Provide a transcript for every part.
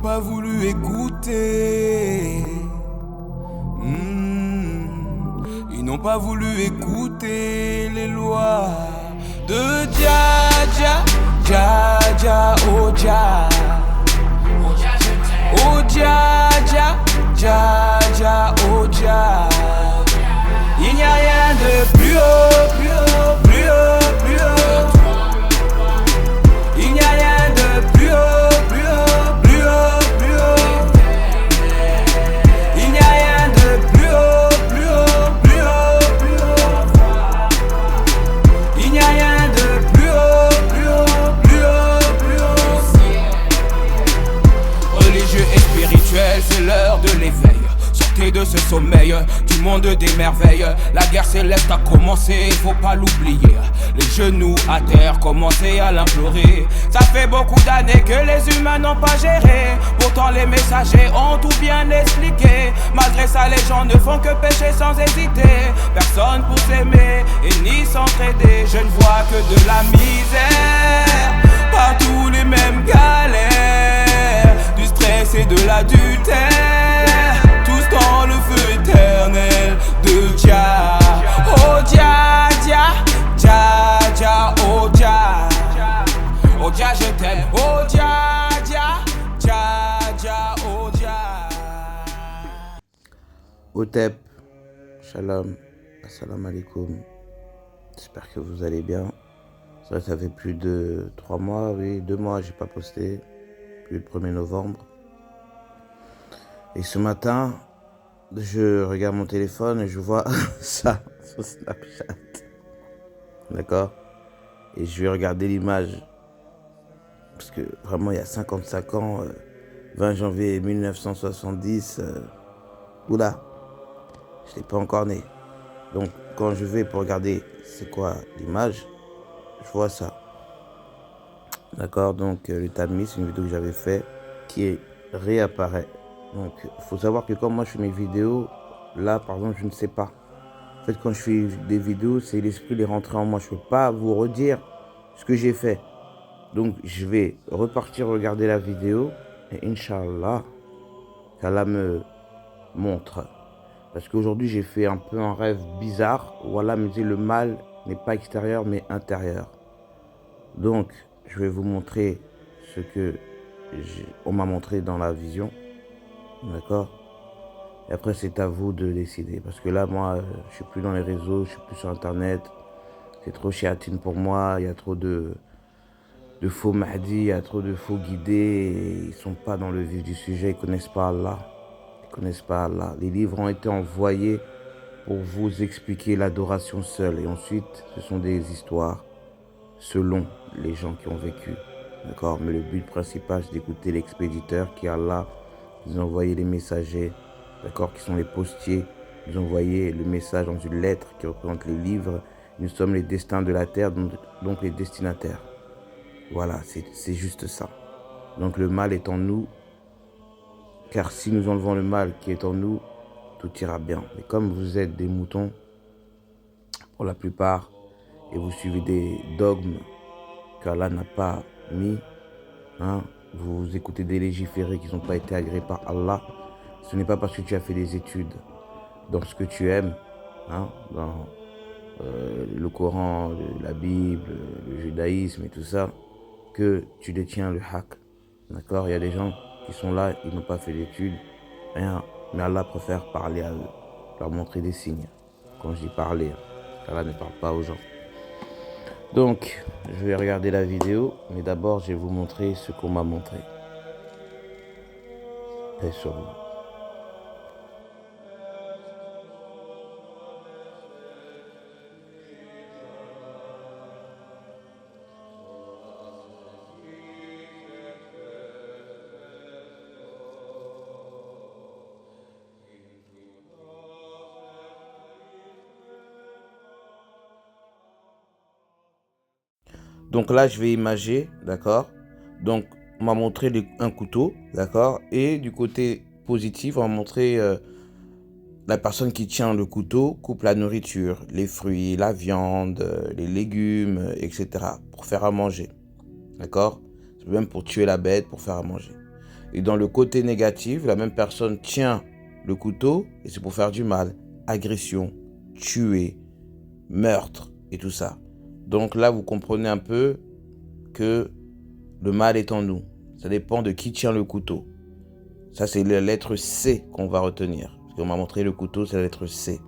pas voulu écouter. Ils n'ont pas voulu écouter les lois de Dja Dja, Dja Dja, oh Dja. Oh Dja Dja, Dja Dja, oh Dja. Il n'y a rien de plus haut, plus haut, plus haut, plus haut. Il n'y a rien de plus haut, plus haut, plus haut, plus haut. Il n'y a rien de plus haut, plus haut, plus haut, plus haut. Il n'y a rien de plus haut, plus haut, plus haut, plus haut. Religieux et spirituel, c'est l'heure de l'éveil. Sortez de ce sommeil, du monde des merveilles. La guerre céleste a commencé, faut pas l'oublier. Les genoux à terre, commencez à l'implorer. Ça fait beaucoup d'années que les humains n'ont pas géré. Pourtant les messagers ont tout bien expliqué. Malgré ça les gens ne font que pécher sans hésiter. Personne pour s'aimer et ni s'entraider. Je ne vois que de la misère, partout les mêmes galères. Du stress et de l'adultère, tous dans le feu éternel de Dja. Oh Dja Dja, Dja Dja, oh Dja. Oh Dja je t'aime, oh Dja Dja, Dja Dja, oh Dja. Otep, shalom, assalamu alaikum. J'espère que vous allez bien. Ça fait plus de 3 mois, oui, 2 mois, j'ai pas posté. Plus le 1er novembre. Et ce matin, je regarde mon téléphone et je vois ça sur Snapchat. D'accord? Et je vais regarder l'image. Parce que vraiment, il y a 55 ans, 20 janvier 1970, oula, je n'étais pas encore né. Donc, quand je vais pour regarder c'est quoi l'image, je vois ça. D'accord? Donc, le Tamis, c'est une vidéo que j'avais fait qui réapparaît. Donc, il faut savoir que quand moi je fais mes vidéos, là, par exemple, je ne sais pas. En fait, quand je fais des vidéos, c'est l'esprit est rentré en moi. Je ne peux pas vous redire ce que j'ai fait. Donc, je vais repartir regarder la vidéo et Inch'Allah, qu'Allah me montre. Parce qu'aujourd'hui, j'ai fait un peu un rêve bizarre où Allah me dit le mal n'est pas extérieur mais intérieur. Donc, je vais vous montrer ce que on m'a montré dans la vision. D'accord? Et après, c'est à vous de décider. Parce que là, moi, je suis plus dans les réseaux, je suis plus sur Internet. C'est trop chiatine pour moi. Il y a trop de faux Mahdi, il y a trop de faux guidés. Et ils sont pas dans le vif du sujet, ils connaissent pas Allah. Ils connaissent pas Allah. Les livres ont été envoyés pour vous expliquer l'adoration seule. Et ensuite, ce sont des histoires selon les gens qui ont vécu. D'accord? Mais le but principal, c'est d'écouter l'expéditeur qui est Allah. Ils ont envoyé les messagers, d'accord, qui sont les postiers. Ils ont envoyé le message dans une lettre qui représente les livres. Nous sommes les destins de la terre, donc les destinataires. Voilà, c'est juste ça. Donc le mal est en nous, car si nous enlevons le mal qui est en nous, tout ira bien. Mais comme vous êtes des moutons, pour la plupart, et vous suivez des dogmes qu'Allah n'a pas mis, vous écoutez des légiférés qui n'ont pas été agréés par Allah, ce n'est pas parce que tu as fait des études dans ce que tu aimes, dans le Coran, la Bible, le judaïsme et tout ça, que tu détiens le haq. D'accord? Il y a des gens qui sont là, ils n'ont pas fait d'études, rien, mais Allah préfère parler à eux, leur montrer des signes. Quand je dis parler, Allah ne parle pas aux gens. Donc, je vais regarder la vidéo, mais d'abord, je vais vous montrer ce qu'on m'a montré. Paix sur vous. Donc là, je vais imager, d'accord? Donc, on m'a montré un couteau, d'accord? Et du côté positif, on m'a montré la personne qui tient le couteau coupe la nourriture, les fruits, la viande, les légumes, etc. pour faire à manger, d'accord? C'est même pour tuer la bête, pour faire à manger. Et dans le côté négatif, la même personne tient le couteau et c'est pour faire du mal, agression, tuer, meurtre et tout ça. Donc là, vous comprenez un peu que le mal est en nous. Ça dépend de qui tient le couteau. Ça, c'est la lettre C qu'on va retenir. Parce qu'on m'a montré le couteau, c'est la lettre C.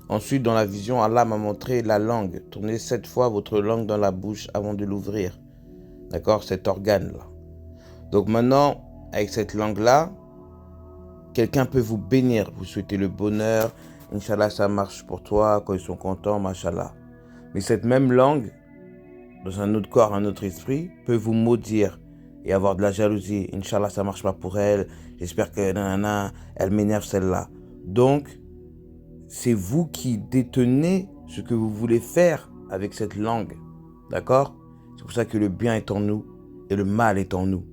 Ensuite, dans la vision, Allah m'a montré la langue. Tournez 7 fois votre langue dans la bouche avant de l'ouvrir. D'accord? Cet organe-là. Donc maintenant, avec cette langue-là, quelqu'un peut vous bénir. Vous souhaitez le bonheur. Inch'Allah, ça marche pour toi. Quand ils sont contents, machallah. Mais cette même langue, dans un autre corps, un autre esprit, peut vous maudire et avoir de la jalousie. Inch'Allah, ça marche pas pour elle. J'espère que elle m'énerve celle-là. Donc, c'est vous qui détenez ce que vous voulez faire avec cette langue. D'accord? C'est pour ça que le bien est en nous et le mal est en nous.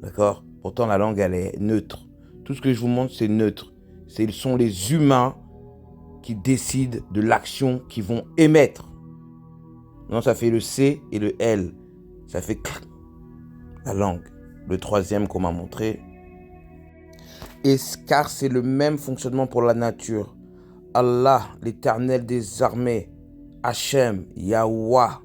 D'accord? Pourtant, la langue, elle est neutre. Tout ce que je vous montre, c'est neutre. Ce sont les humains qui décident de l'action qu'ils vont émettre. Non, ça fait le C et le L. Ça fait la langue. Le troisième qu'on m'a montré. Et car c'est le même fonctionnement pour la nature. Allah, l'éternel des armées, Hachem, Yahweh,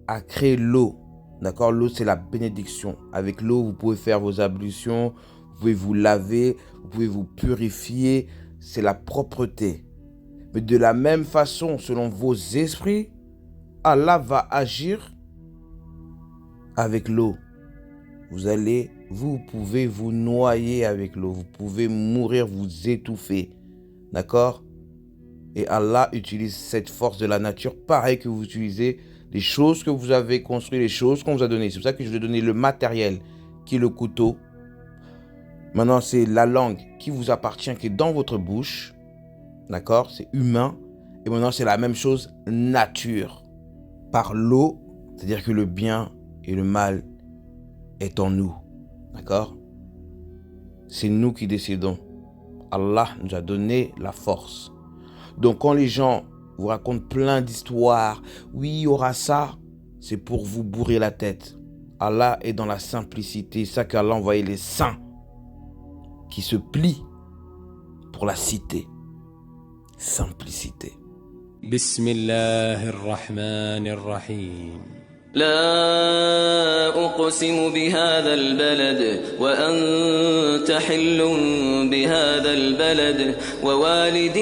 a créé l'eau. D'accord? L'eau, c'est la bénédiction. Avec l'eau, vous pouvez faire vos ablutions, vous pouvez vous laver, vous pouvez vous purifier. C'est la propreté. Mais de la même façon, selon vos esprits, Allah va agir avec l'eau. Vous pouvez vous noyer avec l'eau. Vous pouvez mourir, vous étouffer. D'accord? Et Allah utilise cette force de la nature pareil que vous utilisez les choses que vous avez construites, les choses qu'on vous a données. C'est pour ça que je vous ai donné le matériel qui est le couteau. Maintenant, c'est la langue qui vous appartient, qui est dans votre bouche. D'accord? C'est humain. Et maintenant, c'est la même chose, nature. Par l'eau, c'est-à-dire que le bien et le mal est en nous. D'accord? C'est nous qui décidons. Allah nous a donné la force. Donc quand les gens vous racontent plein d'histoires, oui, il y aura ça, c'est pour vous bourrer la tête. Allah est dans la simplicité. C'est ça qu'Allah a envoyé les saints qui se plient pour la cité. Simplicité. Bismillahirrahmanirrahim. لا أقسم بهذا البلد وأنت حل بهذا البلد ووالد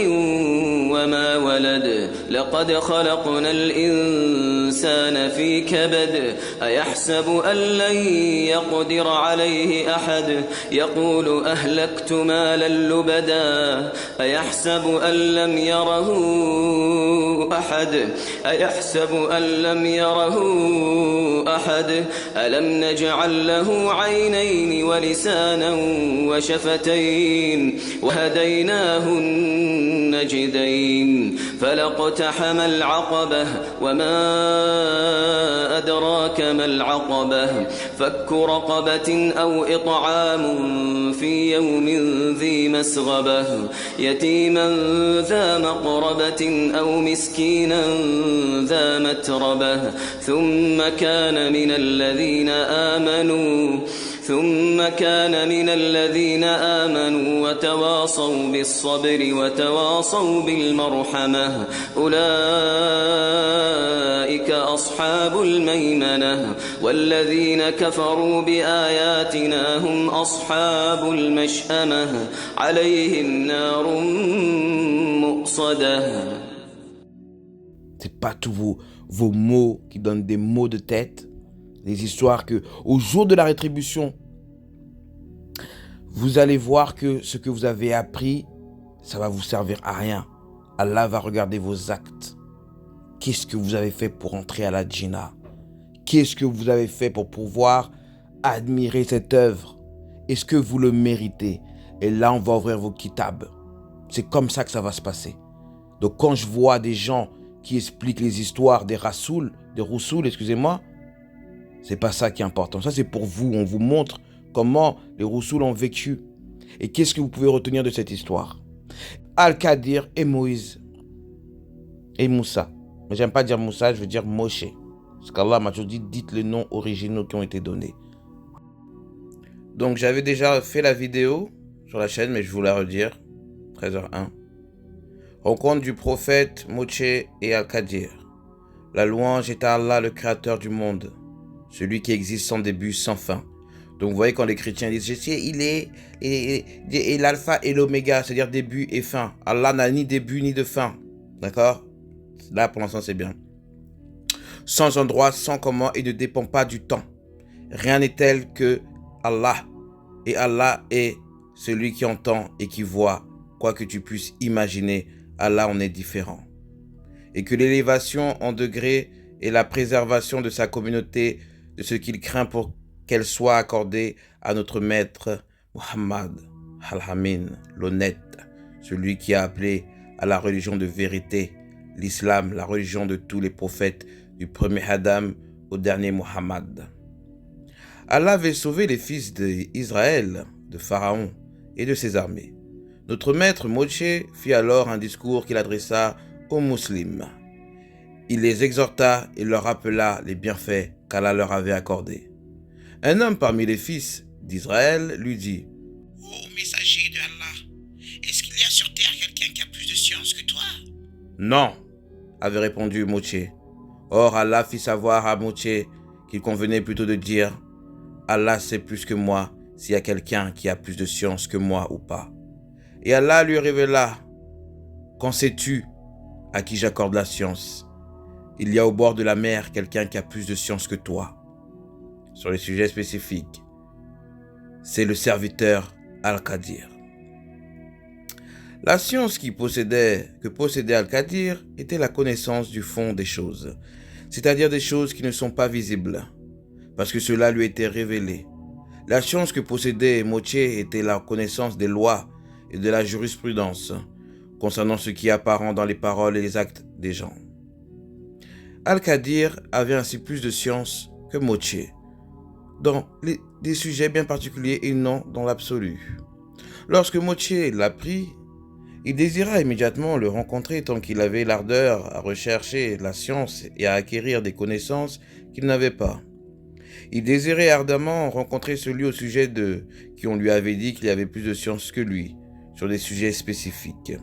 وما ولد لقد خلقنا الإنسان في كبد أيحسب أن لن يقدر عليه أحد يقول أهلكت مالا لبدا أيحسب أن لم يره أحد أيحسب أن لم يره أحد ألم نجعل له عينين ولسانا وشفتين وهديناه النجدين فلاقتحم العقبة وما أدراك ما العقبة فك رقبة أو إطعام في يوم ذي مسغبة يتيما ذا مقربة أو مسكينا ذا متربة ثم كان من الذين آمنوا وتواصوا بالصبر وتواصوا بالمرحمة أولئك أصحاب الميمنة والذين كفروا بآياتنا هم أصحاب المشأمة عليهم نار مؤصدة. C'est pas tous vos mots qui donnent des maux de tête, des histoires que au jour de la rétribution, vous allez voir que ce que vous avez appris, ça va vous servir à rien. Allah va regarder vos actes. Qu'est-ce que vous avez fait pour entrer à la Jannah? Qu'est-ce que vous avez fait pour pouvoir admirer cette œuvre? Est-ce que vous le méritez? Et là, on va ouvrir vos kitabs. C'est comme ça que ça va se passer. Donc quand je vois des gens qui expliquent les histoires des Rassouls, excusez-moi, c'est pas ça qui est important. Ça, c'est pour vous. On vous montre comment les Rassouls ont vécu. Et qu'est-ce que vous pouvez retenir de cette histoire? Al-Qadir et Moïse et Moussa. Mais j'aime pas dire Moussa, je veux dire Moshe. Parce qu'Allah m'a toujours dit, dites les noms originaux qui ont été donnés. Donc j'avais déjà fait la vidéo sur la chaîne, mais je vous la redire. 13h01. Rencontre du prophète Moche et Al-Qadir. La louange est à Allah, le créateur du monde, celui qui existe sans début, sans fin. Donc vous voyez quand les chrétiens disent « il est l'alpha et l'oméga », c'est-à-dire début et fin. Allah n'a ni début ni de fin. D'accord? Là pour l'instant c'est bien. Sans endroit, sans comment, et ne dépend pas du temps. Rien n'est tel que Allah. Et Allah est celui qui entend et qui voit. Quoi que tu puisses imaginer, Allah en est différent. Et que l'élévation en degré et la préservation de sa communauté, de ce qu'il craint pour qu'elle soit accordée à notre maître Muhammad al-Amin, l'honnête, celui qui a appelé à la religion de vérité, l'islam, la religion de tous les prophètes, du premier Adam au dernier Muhammad. Allah avait sauvé les fils d'Israël, de Pharaon et de ses armées. Notre maître Moche fit alors un discours qu'il adressa aux musulmans. Il les exhorta et leur rappela les bienfaits qu'Allah leur avait accordés. Un homme parmi les fils d'Israël lui dit « Ô messager de Allah, est-ce qu'il y a sur terre quelqu'un qui a plus de science que toi ?» « Non, avait répondu Moche. Or Allah fit savoir à Moche qu'il convenait plutôt de dire « Allah sait plus que moi s'il y a quelqu'un qui a plus de science que moi ou pas. » Et Allah lui révéla « Qu'en sais-tu à qui j'accorde la science? Il y a au bord de la mer quelqu'un qui a plus de science que toi. » Sur les sujets spécifiques, c'est le serviteur Al-Qadir. La science que possédait Al-Qadir était la connaissance du fond des choses, c'est-à-dire des choses qui ne sont pas visibles, parce que cela lui était révélé. La science que possédait Moche était la connaissance des lois et de la jurisprudence, concernant ce qui est apparent dans les paroles et les actes des gens. Al-Qadir avait ainsi plus de science que Moche, dans des sujets bien particuliers et non dans l'absolu. Lorsque Moche l'apprit, il désira immédiatement le rencontrer tant qu'il avait l'ardeur à rechercher la science et à acquérir des connaissances qu'il n'avait pas. Il désirait ardemment rencontrer celui au sujet de qui on lui avait dit qu'il avait plus de science que lui, sur des sujets spécifiques.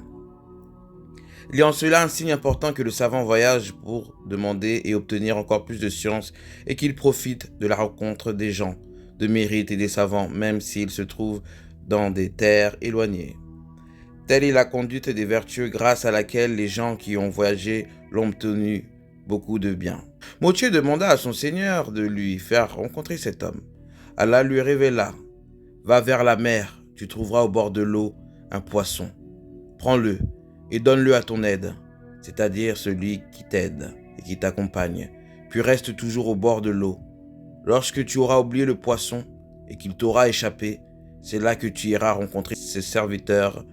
Il y a en cela un signe important que le savant voyage pour demander et obtenir encore plus de science et qu'il profite de la rencontre des gens de mérite et des savants, même s'ils se trouvent dans des terres éloignées. Telle est la conduite des vertueux grâce à laquelle les gens qui ont voyagé l'ont obtenu beaucoup de bien. Moche demanda à son seigneur de lui faire rencontrer cet homme. Allah lui révéla « Va vers la mer, tu trouveras au bord de l'eau un poisson. Prends-le et donne-le à ton aide, c'est-à-dire celui qui t'aide et qui t'accompagne, puis reste toujours au bord de l'eau. Lorsque tu auras oublié le poisson et qu'il t'aura échappé, c'est là que tu iras rencontrer ce serviteur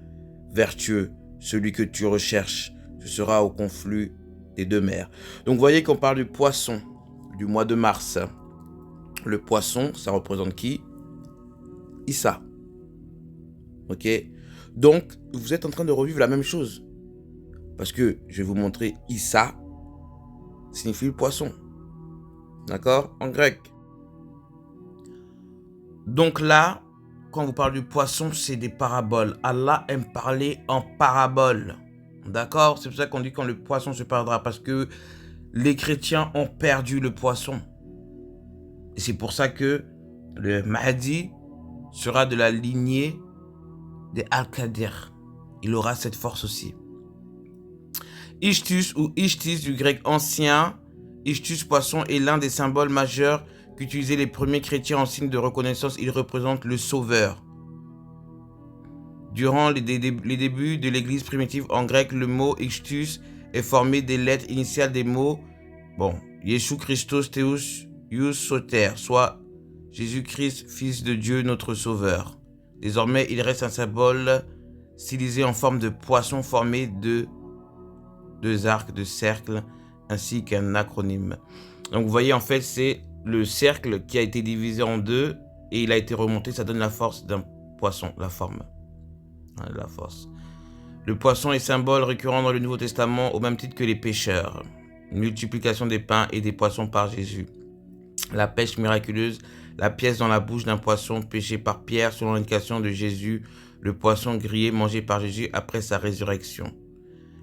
vertueux, celui que tu recherches. Ce sera au confluent des deux mers. » Donc vous voyez qu'on parle du poisson du mois de mars. Le poisson, ça représente qui? Issa. Ok? Donc vous êtes en train de revivre la même chose. Parce que je vais vous montrer Issa signifie le poisson. D'accord? En grec. Donc là, quand on vous parle du poisson, c'est des paraboles. Allah aime parler en paraboles. D'accord? C'est pour ça qu'on dit quand le poisson se perdra. Parce que les chrétiens ont perdu le poisson. Et c'est pour ça que le Mahdi sera de la lignée des Al-Qadir. Il aura cette force aussi. Ichthus ou Ichthys du grec ancien, Ichthus poisson est l'un des symboles majeurs qu'utilisaient les premiers chrétiens en signe de reconnaissance. Il représente le sauveur. Durant les débuts de l'église primitive en grec, le mot Ichthus est formé des lettres initiales des mots Yeshua Christos Theos Ius Soter, soit Jésus-Christ, Fils de Dieu, notre Sauveur. Désormais, il reste un symbole stylisé en forme de poisson formé de deux arcs de cercle ainsi qu'un acronyme. Donc vous voyez, en fait, c'est le cercle qui a été divisé en deux et il a été remonté. Ça donne la force d'un poisson, la forme. La force. Le poisson est symbole récurrent dans le Nouveau Testament au même titre que les pêcheurs. Une multiplication des pains et des poissons par Jésus. la pêche miraculeuse, la pièce dans la bouche d'un poisson pêché par Pierre selon l'indication de Jésus, le poisson grillé mangé par Jésus après sa résurrection.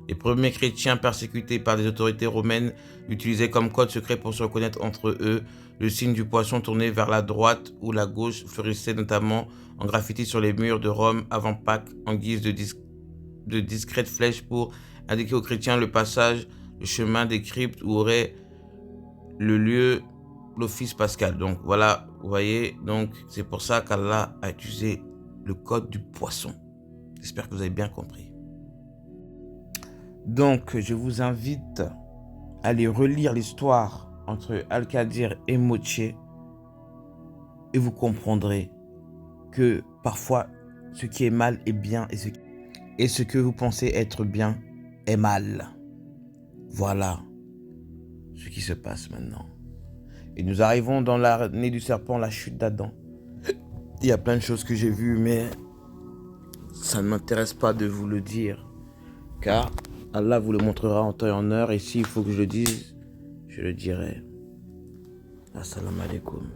Les premiers chrétiens persécutés par des autorités romaines l'utilisaient comme code secret pour se reconnaître entre eux. Le signe du poisson tourné vers la droite ou la gauche fleurissait notamment en graffiti sur les murs de Rome avant Pâques en guise de discrètes flèches pour indiquer aux chrétiens le passage, le chemin des cryptes où aurait le lieu l'office pascal. Donc voilà, vous voyez, donc c'est pour ça qu'Allah a utilisé le code du poisson. J'espère que vous avez bien compris. Donc je vous invite à aller relire l'histoire entre Al-Qadir et Moche et vous comprendrez que parfois ce qui est mal est bien et ce que vous pensez être bien est mal. Voilà ce qui se passe maintenant. Et nous arrivons dans l'année du serpent, la chute d'Adam. Il y a plein de choses que j'ai vues, mais ça ne m'intéresse pas de vous le dire, car Allah vous le montrera en temps et en heure, et s'il faut que je le dise, je le dirai. Assalamu alaikum.